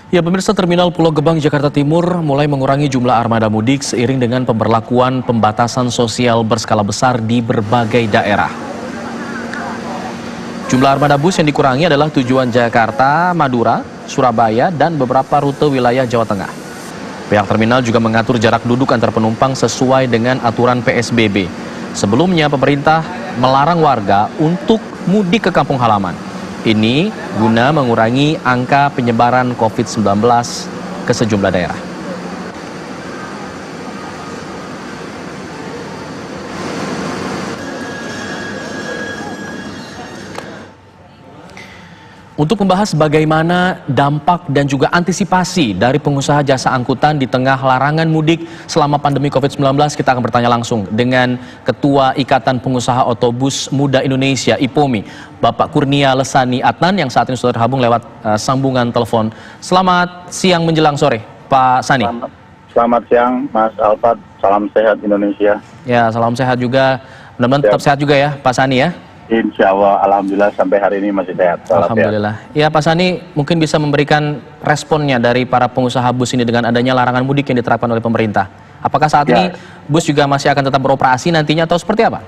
Ya, pemirsa, Terminal Pulau Gebang, Jakarta Timur mulai mengurangi jumlah armada mudik seiring dengan pemberlakuan pembatasan sosial berskala besar di berbagai daerah. Jumlah armada bus yang dikurangi adalah tujuan Jakarta, Madura, Surabaya, dan beberapa rute wilayah Jawa Tengah. Pihak terminal juga mengatur jarak duduk antar penumpang sesuai dengan aturan PSBB. Sebelumnya, pemerintah melarang warga untuk mudik ke kampung halaman. Ini guna mengurangi angka penyebaran COVID-19 ke sejumlah daerah. Untuk membahas bagaimana dampak dan juga antisipasi dari pengusaha jasa angkutan di tengah larangan mudik selama pandemi COVID-19, kita akan bertanya langsung dengan Ketua Ikatan Pengusaha Otobus Muda Indonesia, IPOMI, Bapak Kurnia Lesani Adnan, yang saat ini sudah terhubung lewat sambungan telepon. Selamat siang menjelang sore, Pak Sani. Selamat siang, Mas Alfat. Salam sehat Indonesia. Ya, salam sehat juga. Mudah-mudahan tetap sehat juga ya, Pak Sani ya. Insya Allah, alhamdulillah sampai hari ini masih sehat. Alhamdulillah. Ya, Pak Sani, mungkin bisa memberikan responnya dari para pengusaha bus ini dengan adanya larangan mudik yang diterapkan oleh pemerintah. Apakah saat ini bus juga masih akan tetap beroperasi nantinya atau seperti apa?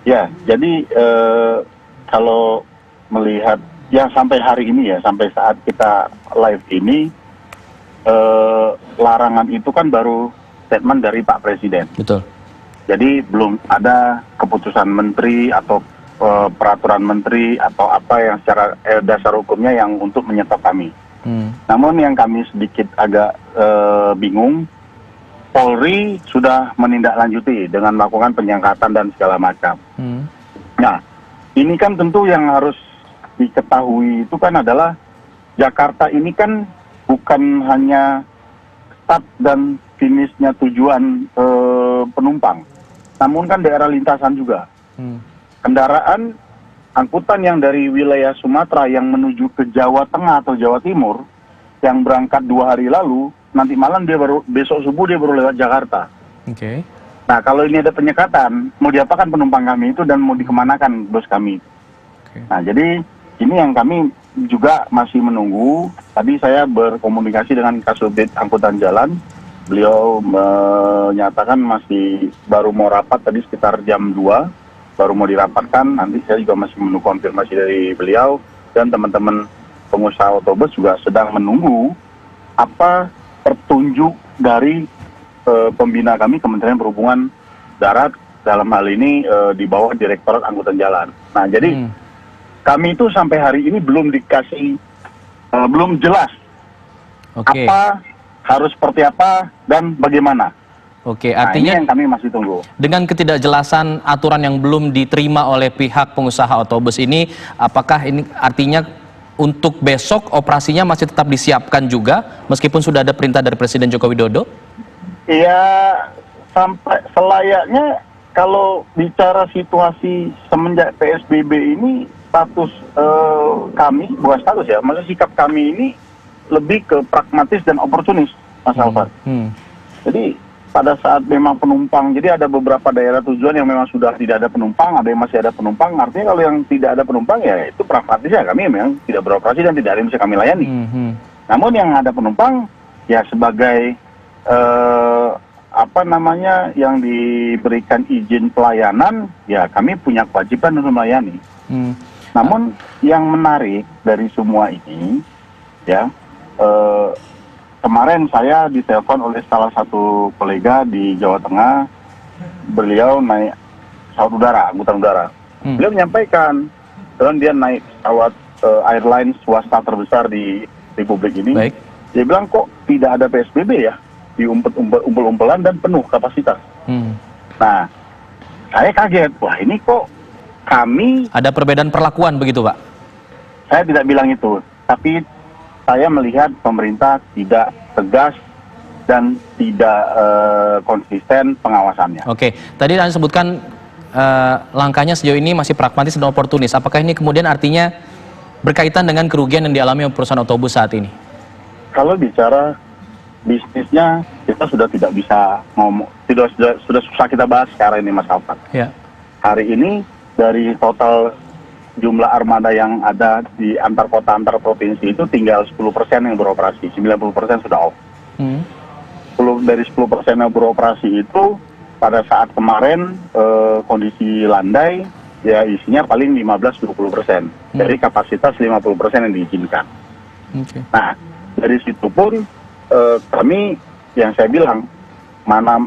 Ya, jadi kalau melihat yang sampai hari ini ya, sampai saat kita live ini, larangan itu kan baru statement dari Pak Presiden. Betul. Jadi belum ada keputusan menteri atau peraturan menteri atau apa yang secara dasar hukumnya yang untuk menyetop kami. Namun yang kami sedikit agak bingung, Polri sudah menindaklanjuti dengan melakukan penyekatan dan segala macam. Nah, ini kan tentu yang harus diketahui itu kan adalah Jakarta ini kan bukan hanya start dan finishnya tujuan penumpang, namun kan daerah lintasan juga. Kendaraan angkutan yang dari wilayah Sumatera yang menuju ke Jawa Tengah atau Jawa Timur yang berangkat 2 hari lalu, nanti malam besok subuh dia baru lewat Jakarta. Oke. Nah, kalau ini ada penyekatan, mau diapakan penumpang kami itu dan mau dikemanakan bus kami? Nah, jadi ini yang kami juga masih menunggu. Tadi saya berkomunikasi dengan Kasubdit Angkutan Jalan. Beliau menyatakan masih baru mau rapat tadi sekitar jam 2. Baru mau dirapatkan, nanti saya juga masih menunggu konfirmasi dari beliau, dan teman-teman pengusaha otobus juga sedang menunggu apa petunjuk dari pembina kami, Kementerian Perhubungan Darat, dalam hal ini di bawah Direktorat Angkutan Jalan. Nah, jadi kami itu sampai hari ini belum dikasih, belum jelas apa harus seperti apa dan bagaimana. Oke, artinya ini yang kami masih tunggu. Dengan ketidakjelasan aturan yang belum diterima oleh pihak pengusaha otobus ini, apakah ini artinya untuk besok operasinya masih tetap disiapkan juga, meskipun sudah ada perintah dari Presiden Joko Widodo? Iya, sampai selayaknya kalau bicara situasi semenjak PSBB ini, status kami, bukan status ya, maksudnya sikap kami ini lebih ke pragmatis dan oportunis, Mas Alfat. Jadi pada saat memang penumpang, jadi ada beberapa daerah tujuan yang memang sudah tidak ada penumpang, ada yang masih ada penumpang, artinya kalau yang tidak ada penumpang ya itu pragmatis ya, kami memang tidak beroperasi dan tidak ada yang bisa kami layani. Namun yang ada penumpang, ya sebagai yang diberikan izin pelayanan, ya kami punya kewajiban untuk melayani. Namun yang menarik dari semua ini, ya, kemarin saya ditelepon oleh salah satu kolega di Jawa Tengah, beliau naik pesawat udara, angkutan udara. Beliau menyampaikan, dan dia naik pesawat airline swasta terbesar di Republik ini. Baik. Dia bilang kok tidak ada PSBB ya, diumpel-umpelan dan penuh kapasitas. Nah, saya kaget, wah ini kok kami... Ada perbedaan perlakuan begitu, Pak? Saya tidak bilang itu, tapi saya melihat pemerintah tidak tegas dan tidak konsisten pengawasannya. Oke, tadi Anda sebutkan langkahnya sejauh ini masih pragmatis dan oportunis. Apakah ini kemudian artinya berkaitan dengan kerugian yang dialami oleh perusahaan otobus saat ini? Kalau bicara bisnisnya, kita sudah tidak bisa ngomong, sudah susah kita bahas sekarang ini, Mas Alfat. Ya. Hari ini dari total jumlah armada yang ada di antar kota antar provinsi itu tinggal 10% yang beroperasi, 90% sudah off. 10 dari 10% yang beroperasi itu pada saat kemarin kondisi landai ya isinya paling 15-20% dari kapasitas 50% yang diizinkan. Nah dari situ pun kami yang saya bilang mana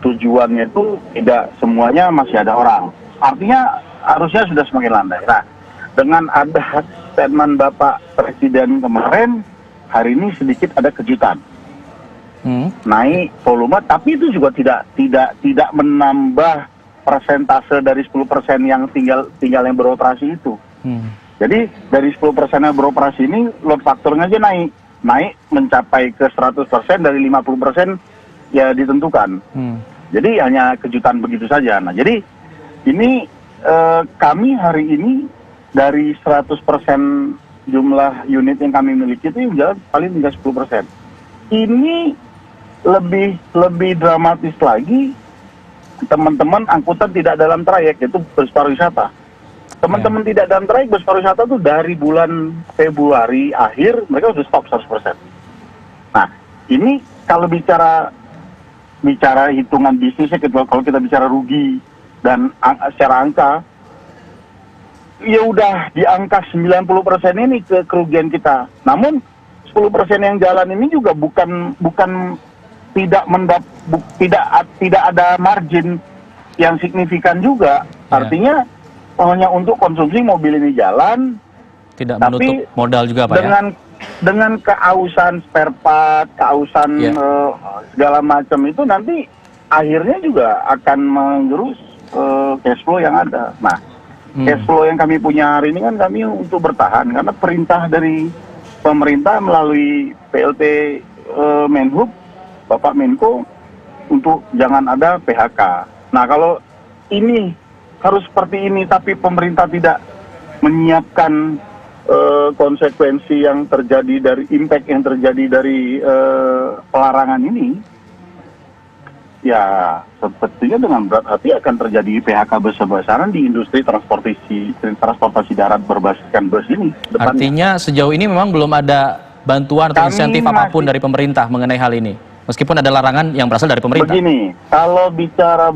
tujuannya itu tidak semuanya masih ada orang. Artinya harusnya sudah semakin landai. Nah, dengan ada statement Bapak Presiden kemarin, hari ini sedikit ada kejutan. Naik volume, tapi itu juga tidak menambah persentase dari 10% yang tinggal yang beroperasi itu. Jadi dari 10% yang beroperasi ini load faktornya aja naik mencapai ke 100% dari 50% ya ditentukan. Jadi hanya kejutan begitu saja. Nah, jadi ini kami hari ini dari 100% jumlah unit yang kami miliki itu jalan paling tinggal 10%. Ini lebih dramatis lagi teman-teman angkutan tidak dalam trayek, yaitu bus pariwisata. Teman-teman tidak dalam trayek bus pariwisata itu dari bulan Februari akhir mereka sudah stop 100%. Nah, ini kalau bicara hitungan bisnisnya, kalau kita bicara rugi dan secara angka, ya udah di angka 90% ini kerugian kita. Namun 10% yang jalan ini juga bukan tidak ada margin yang signifikan juga. Artinya hanya untuk konsumsi mobil ini jalan, tidak menutup modal juga Pak dengan keausan spare part, keausan segala macam itu nanti akhirnya juga akan menggerus cash flow yang ada. Nah, cash flow yang kami punya hari ini kan kami untuk bertahan karena perintah dari pemerintah melalui PLT Menhub, Bapak Menko untuk jangan ada PHK. Nah, kalau ini harus seperti ini tapi pemerintah tidak menyiapkan konsekuensi yang terjadi dari impact yang terjadi dari pelarangan ini, ya sepertinya dengan berat hati akan terjadi PHK besar-besaran di industri transportasi darat berbasiskan bus ini. Depannya. Artinya sejauh ini memang belum ada bantuan atau insentif apapun dari pemerintah mengenai hal ini, meskipun ada larangan yang berasal dari pemerintah. Begini, kalau bicara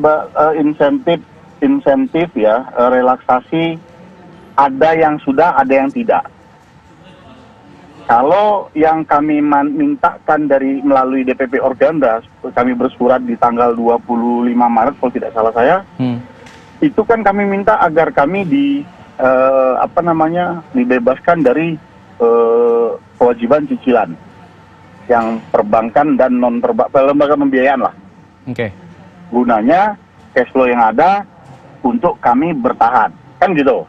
insentif ya, relaksasi, ada yang sudah, ada yang tidak. Kalau yang kami mintakan melalui DPP Organda, kami bersurat di tanggal 25 Maret kalau tidak salah saya, itu kan kami minta agar kami dibebaskan dari kewajiban cicilan yang perbankan dan non perbankan, lembaga pembiayaan lah. Gunanya cash flow yang ada untuk kami bertahan, kan gitu.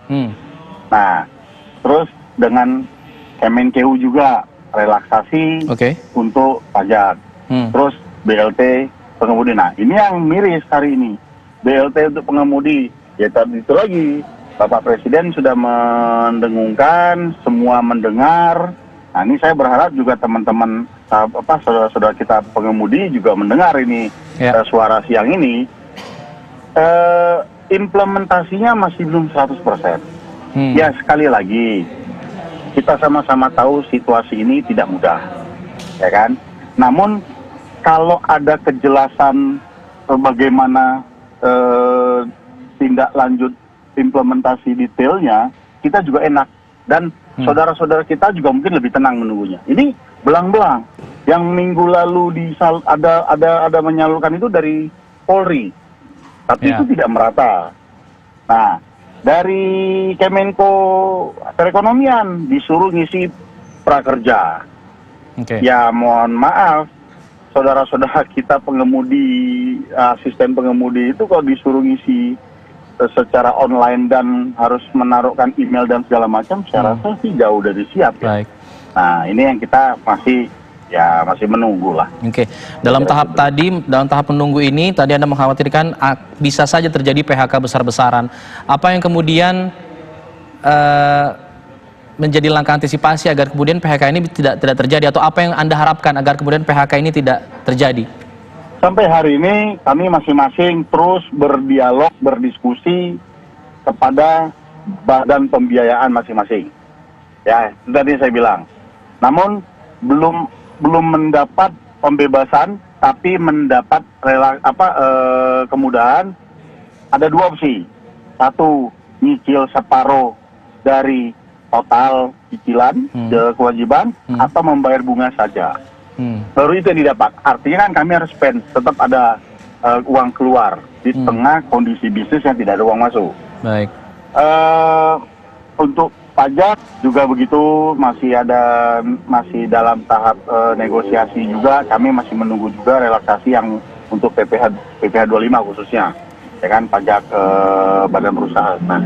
Nah, terus dengan Kemenkeu juga relaksasi untuk pajak. Terus BLT pengemudi. Nah, ini yang miris hari ini. BLT untuk pengemudi. Ya tadi itu lagi, Bapak Presiden sudah mendengungkan, semua mendengar. Nah, ini saya berharap juga teman-teman saudara-saudara kita pengemudi juga mendengar ini suara siang ini. Implementasinya masih belum 100%. Ya sekali lagi kita sama-sama tahu situasi ini tidak mudah, ya kan? Namun kalau ada kejelasan bagaimana tindak lanjut implementasi detailnya, kita juga enak dan saudara-saudara kita juga mungkin lebih tenang menunggunya. Ini belang-belang yang minggu lalu ada menyalurkan itu dari Polri, tapi itu tidak merata. Nah, dari Kemenko Perekonomian disuruh ngisi prakerja. Ya mohon maaf, saudara-saudara kita pengemudi, asisten pengemudi itu kalau disuruh ngisi secara online dan harus menaruhkan email dan segala macam, saya rasa sih jauh dari siap. Ya. Nah, ini yang kita masih menunggu lah. Dalam tahap menunggu ini, tadi Anda mengkhawatirkan bisa saja terjadi PHK besar-besaran. Apa yang kemudian menjadi langkah antisipasi agar kemudian PHK ini tidak terjadi, atau apa yang Anda harapkan agar kemudian PHK ini tidak terjadi? Sampai hari ini kami masing-masing terus berdialog, berdiskusi kepada badan pembiayaan masing-masing. Ya, itu tadi saya bilang. Namun belum mendapat pembebasan, tapi mendapat kemudahan. Ada dua opsi. Satu, nyicil separuh dari total cicilan kewajiban, atau membayar bunga saja. Baru itu yang didapat. Artinya kan kami harus spend, tetap ada uang keluar di tengah kondisi bisnis yang tidak ada uang masuk. Baik. Untuk pajak juga begitu, masih dalam tahap negosiasi juga. Kami masih menunggu juga relaksasi yang untuk PPh 25 khususnya, ya kan, pajak badan usaha. Nah,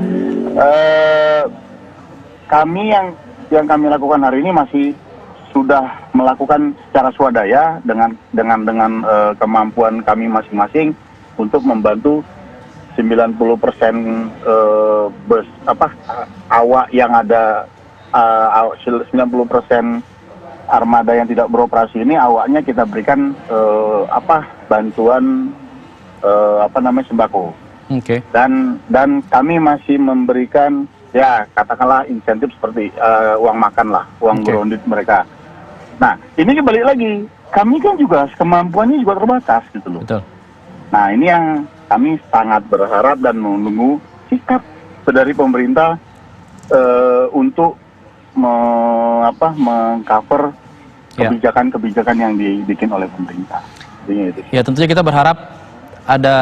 kami yang kami lakukan hari ini masih sudah melakukan secara swadaya dengan kemampuan kami masing-masing untuk membantu 90% awak yang ada, 90% armada yang tidak beroperasi ini, awaknya kita berikan bantuan sembako. Oke. Dan kami masih memberikan, ya katakanlah insentif seperti uang makan lah, uang grounded mereka. Nah, ini balik lagi, kami kan juga kemampuannya juga terbatas gitu loh. Betul. Nah, ini yang kami sangat berharap dan menunggu sikap dari pemerintah untuk mengcover kebijakan-kebijakan yang dibikin oleh pemerintah. Itu. Ya, tentunya kita berharap ada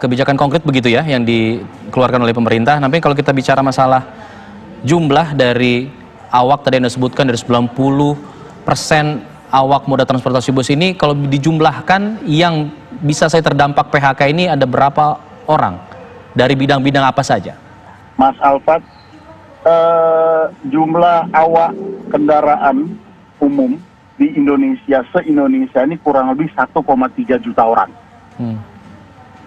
kebijakan konkret begitu ya yang dikeluarkan oleh pemerintah. Tapi kalau kita bicara masalah jumlah dari awak tadi yang disebutkan dari 90% awak moda transportasi bus ini, kalau dijumlahkan yang bisa saya terdampak PHK ini ada berapa orang? Dari bidang-bidang apa saja? Mas Alfat, jumlah awak kendaraan umum di Indonesia, se-Indonesia ini kurang lebih 1,3 juta orang.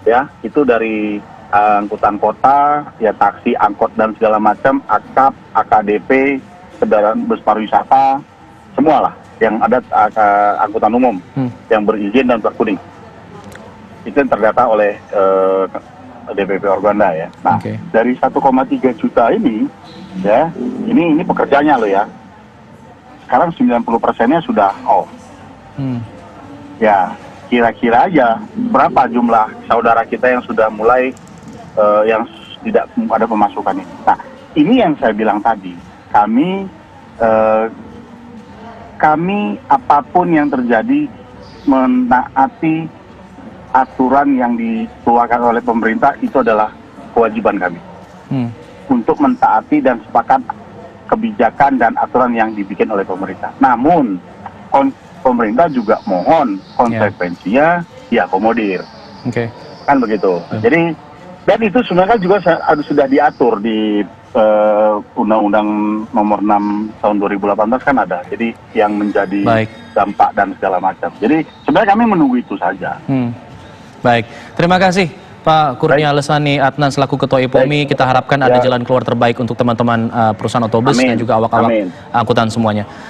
Ya, itu dari angkutan kota, ya taksi, angkot dan segala macam, AKAP, AKDP, kendaraan bus pariwisata, semualah yang ada angkutan umum yang berizin dan plat kuning. Itu yang terdata oleh DPP Organda ya. Nah, dari 1,3 juta ini, ya, ini pekerjanya loh ya. Sekarang 90%-nya sudah off. Ya, kira-kira aja berapa jumlah saudara kita yang sudah mulai yang tidak ada pemasukan ini. Nah, ini yang saya bilang tadi, kami apapun yang terjadi menaati aturan yang dikeluarkan oleh pemerintah, itu adalah kewajiban kami untuk mentaati dan sepakat kebijakan dan aturan yang dibikin oleh pemerintah. Namun pemerintah juga mohon konsekuensinya diakomodir, kan begitu. Jadi, dan itu sebenarnya juga sudah diatur di Undang-Undang Nomor 6 Tahun 2018 kan ada. Jadi yang menjadi dampak dan segala macam. Jadi sebenarnya kami menunggu itu saja. Baik, terima kasih Pak Kurnia Lesani Adnan selaku Ketua IPOMI. Kita harapkan ada jalan keluar terbaik untuk teman-teman perusahaan otobus dan juga awak-awak angkutan semuanya.